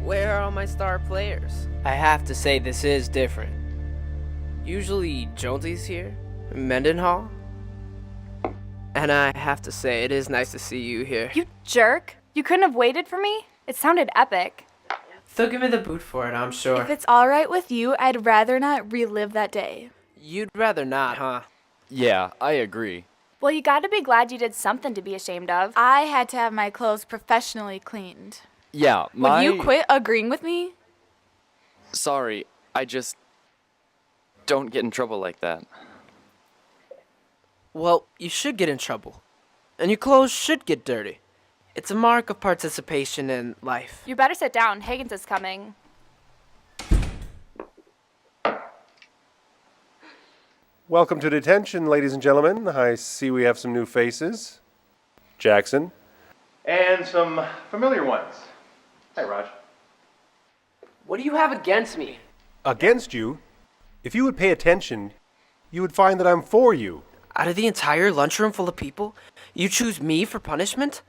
Where are all my star players? I have to say this is different. Usually Jonesy's here, Mendenhall. And I have to say, it is nice to see you here. You jerk! You couldn't have waited for me? It sounded epic. They'll give me the boot for it, I'm sure. If it's alright with you, I'd rather not relive that day. You'd rather not, huh? Yeah, I agree. Well, you gotta be glad you did something to be ashamed of. I had to have my clothes professionally cleaned. Yeah, Would you quit agreeing with me? Sorry, I just don't get in trouble like that. Well, you should get in trouble. And your clothes should get dirty. It's a mark of participation in life. You better sit down. Higgins is coming. Welcome to detention, ladies and gentlemen. I see we have some new faces. Jackson. And some familiar ones. Hey, Raj. What do you have against me? Against you? If you would pay attention, you would find that I'm for you. Out of the entire lunchroom full of people, you choose me for punishment?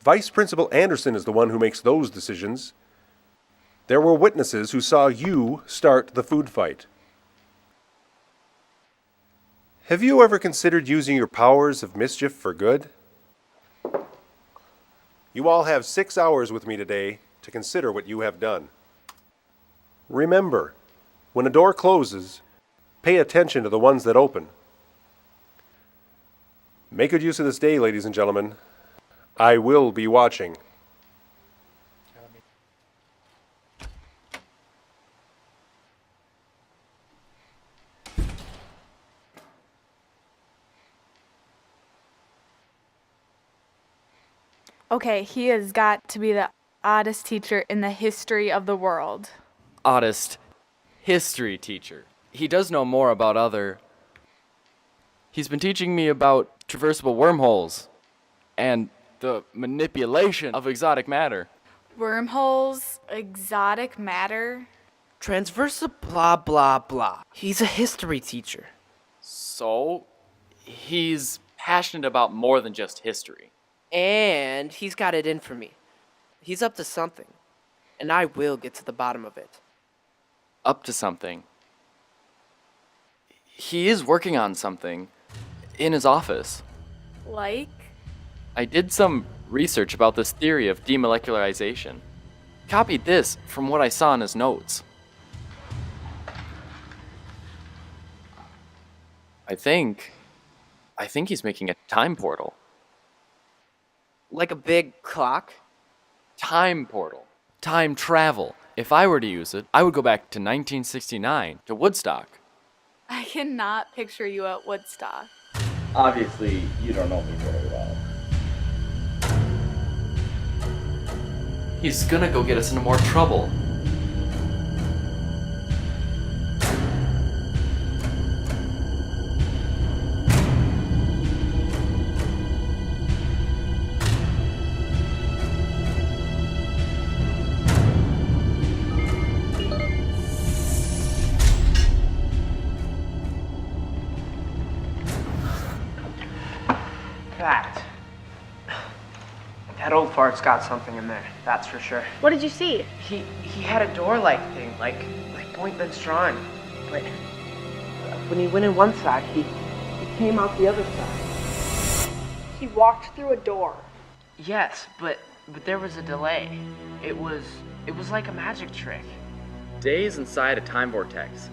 Vice Principal Anderson is the one who makes those decisions. There were witnesses who saw you start the food fight. Have you ever considered using your powers of mischief for good? You all have 6 hours with me today to consider what you have done. Remember, when a door closes, pay attention to the ones that open. Make good use of this day, ladies and gentlemen. I will be watching. Okay, he has got to be the oddest teacher in the history of the world. Oddest history teacher. He does know more about other... He's been teaching me about traversable wormholes and the manipulation of exotic matter. Wormholes, exotic matter. Transversa blah blah blah. He's a history teacher. So, he's passionate about more than just history. And he's got it in for me. He's up to something. And I will get to the bottom of it. Up to something. He is working on something in his office. Like? I did some research about this theory of demolecularization. Copied this from what I saw in his notes. I think he's making a time portal. Like a big clock? Time portal. Time travel. If I were to use it, I would go back to 1969, to Woodstock. I cannot picture you at Woodstock. Obviously, you don't know me very well. He's gonna go get us into more trouble. That old fart's got something in there, that's for sure. What did you see? He had a door-like thing, like Bointman's drawing. But when he went in one side, he came out the other side. He walked through a door. Yes, but there was a delay. It was like a magic trick. Days inside a time vortex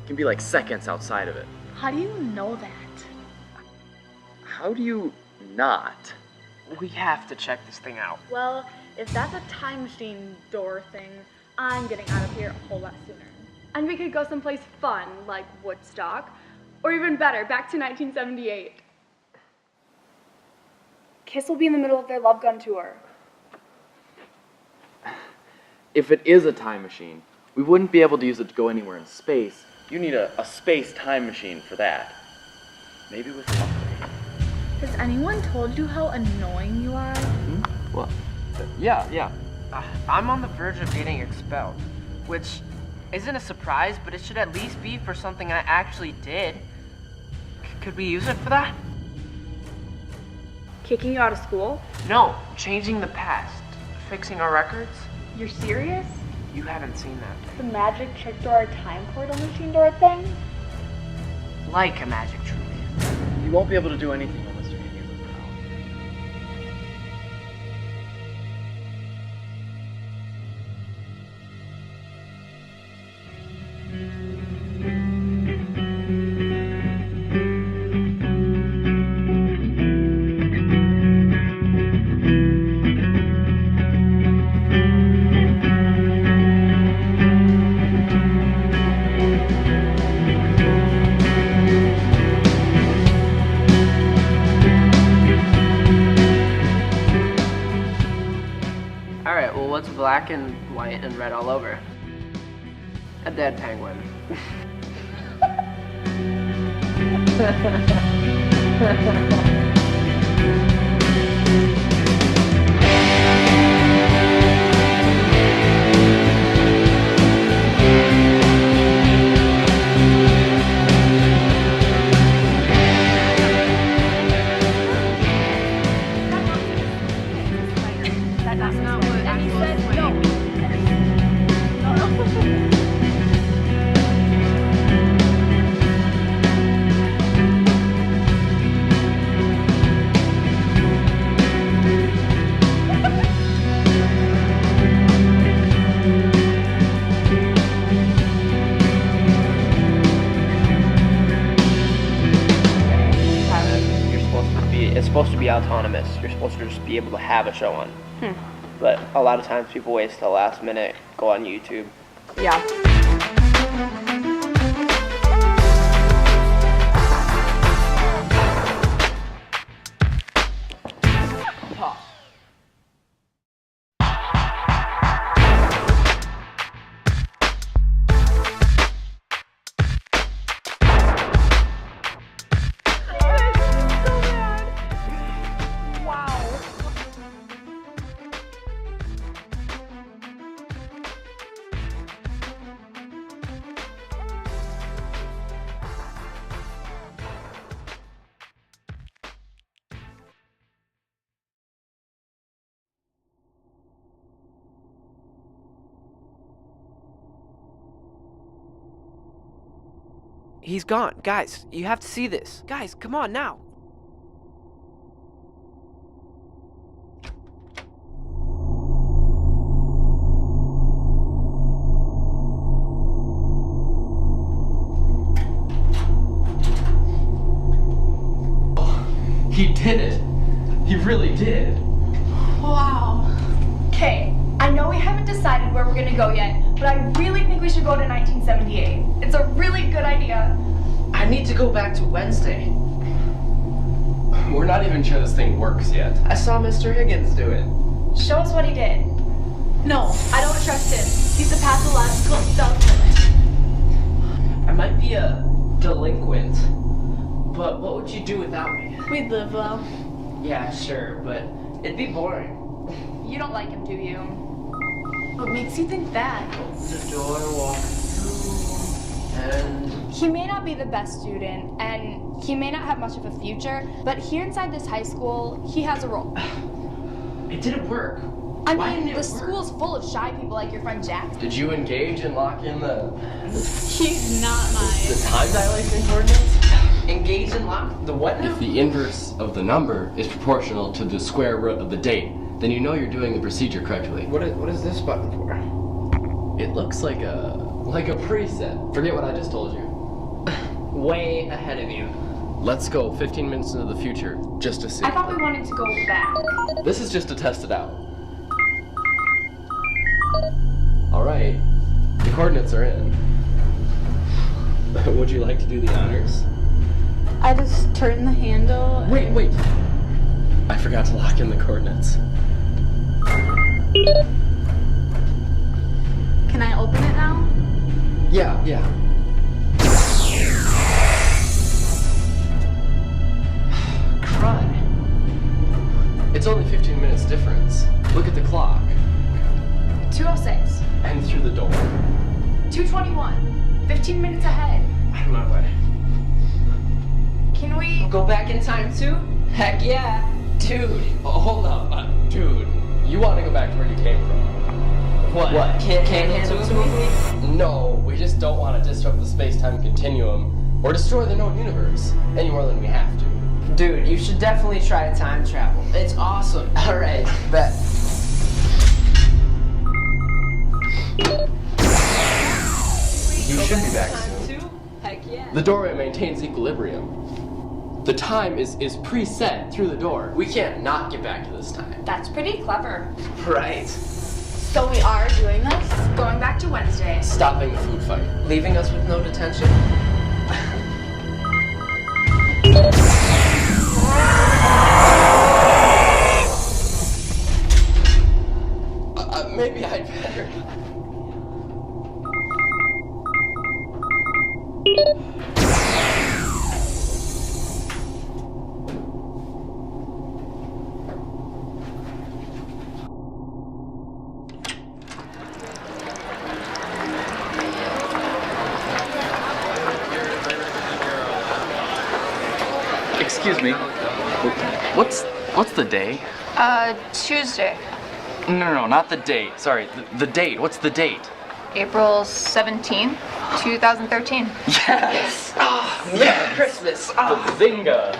can be like seconds outside of it. How do you know that? How do you not? We have to check this thing out. Well, if that's a time machine door thing, I'm getting out of here a whole lot sooner. And we could go someplace fun, like Woodstock, or even better, back to 1978. Kiss will be in the middle of their Love Gun tour. If it is a time machine, we wouldn't be able to use it to go anywhere in space. You need a space time machine for that. Maybe with an upgrade. Has anyone told you how annoying you are? Well, yeah. I'm on the verge of getting expelled, which isn't a surprise, but it should at least be for something I actually did. Could we use it for that? Kicking you out of school? No, changing the past. Fixing our records. You're serious? You haven't seen that. The magic trick door time portal machine door thing? Like a magic trick. You won't be able to do anything while Mr. Higgins is around. Alright, well, what's black and white and red all over? A dead penguin. That's not what I said. No. It's supposed to be autonomous. You're supposed to just be able to have a show on. But a lot of times people wait till the last minute, go on YouTube. Yeah. He's gone. Guys, you have to see this. Guys, come on now. He did it. He really did. Wow. Okay, I know we haven't decided where we're gonna go yet, but I really think we should go to 1978. It's a really good idea. I need to go back to Wednesday. We're not even sure this thing works yet. I saw Mr. Higgins do it. Show us what he did. No, I don't trust him. He's a pathological self-killer. I might be a delinquent, but what would you do without me? We'd live well. Yeah, sure, but it'd be boring. You don't like him, do you? What makes you think that? Open the door, walk through, and... He may not be the best student, and he may not have much of a future, but here inside this high school, he has a role. It didn't work. I Why mean, didn't it the work? school's full of shy people like your friend Jack. Did you engage and lock in the He's not time dilation coordinates? Engage and lock? The what now? If the inverse of the number is proportional to the square root of the date, then you know you're doing the procedure correctly. What is this button for? It looks like a preset. Forget what I just told you. Way ahead of you. Let's go 15 minutes into the future just to see. I thought we wanted to go back. This is just to test it out. Alright, the coordinates are in. Would you like to do the honors? I just turned the handle. Wait. I forgot to lock in the coordinates. Can I open it now? Yeah. Crud. It's only 15 minutes difference. Look at the clock. 2:06. And through the door. 2:21. 15 minutes ahead. Out of my way. Can we... Go back in time too? Heck yeah. Dude, hold up. Dude, you want to go back to where you came from. What? Can't handle it smoothly? No, we just don't want to disrupt the space-time continuum or destroy the known universe any more than we have to. Dude, you should definitely try time travel. It's awesome. Alright, bet. You should be back soon. Heck yeah. The doorway maintains equilibrium. The time is preset through the door. We can't not get back to this time. That's pretty clever. Right. So we are doing this? Going back to Wednesday. Stopping the food fight. Leaving us with no detention? Maybe I'd better. Excuse me. What's the day? Tuesday, No, not the date. Sorry, the date. What's the date? April 17th, 2013. Yes! Oh, Merry Christmas! Oh. Bazinga!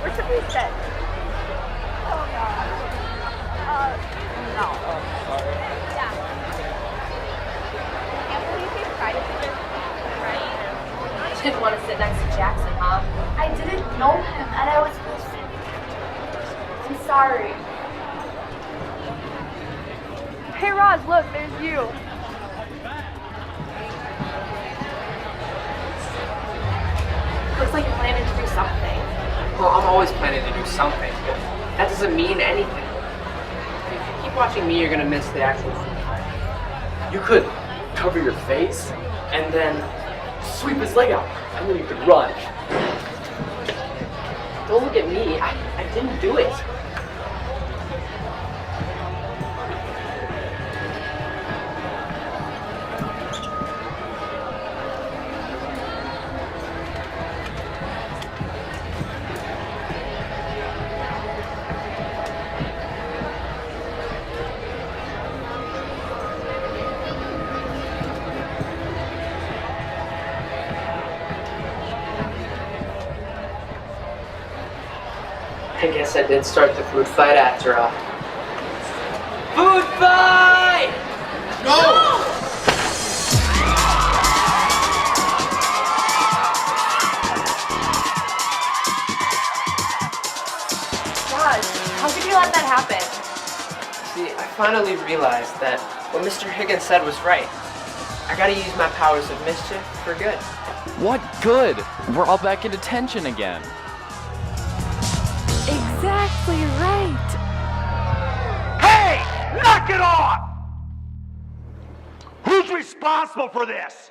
Where should we sit? Oh god. No. Yeah. Can't believe we tried to do this, right? You didn't want to sit next to Jackson, huh? I didn't know him, and I was supposed to. I'm sorry. Hey Roz, look, there's you. Looks like you're planning to do something. Well, I'm always planning to do something, but that doesn't mean anything. If you keep watching me, you're gonna miss the actual food fight. You could cover your face and then sweep his leg out, and then you could run. Don't look at me. I didn't do it. I guess I did start the food fight after all. Food fight! Gosh, how could you let that happen? See, I finally realized that what Mr. Higgins said was right. I gotta use my powers of mischief for good. What good? We're all back in detention again. Exactly right. Hey! Knock it off! Who's responsible for this?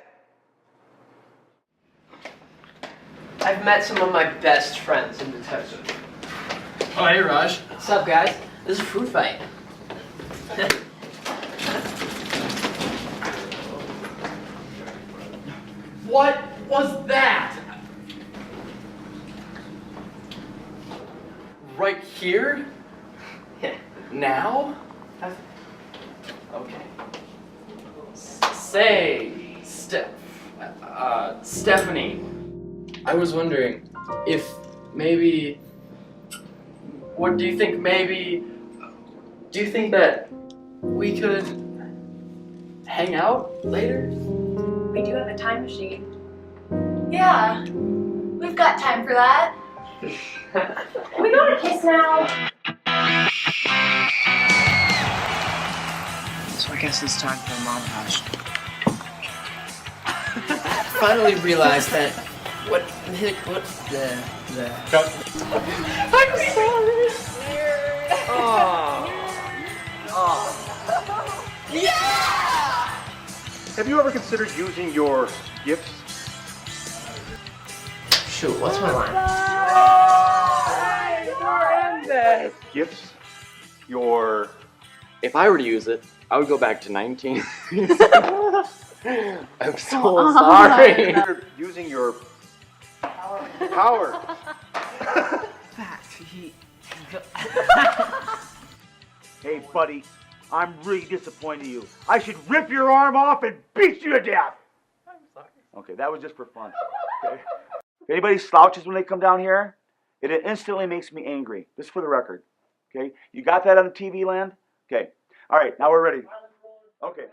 I've met some of my best friends in detention. Oh, hey, Raj. What's up, guys? This is a food fight. What was that? Right here? Yeah. Now? Okay. Say, Stephanie, I was wondering if maybe, what do you think do you think that we could hang out later? We do have a time machine. Yeah, we've got time for that. Can we go to kiss now? So I guess it's time for a montage. Finally realized that what the Cut. I'm sorry. Oh. Yeah! Have you ever considered using your gifts? Shoot, what's my line? that. Gifts, your If I were to use it, I would go back to 19. I'm so sorry. you're using your power. Hey, buddy, I'm really disappointed in you. I should rip your arm off and beat you to death. I'm sorry. Okay, that was just for fun. Okay. If anybody slouches when they come down here, it instantly makes me angry. Just for the record. Okay, you got that on the TV land? Okay. All right, now we're ready. Okay.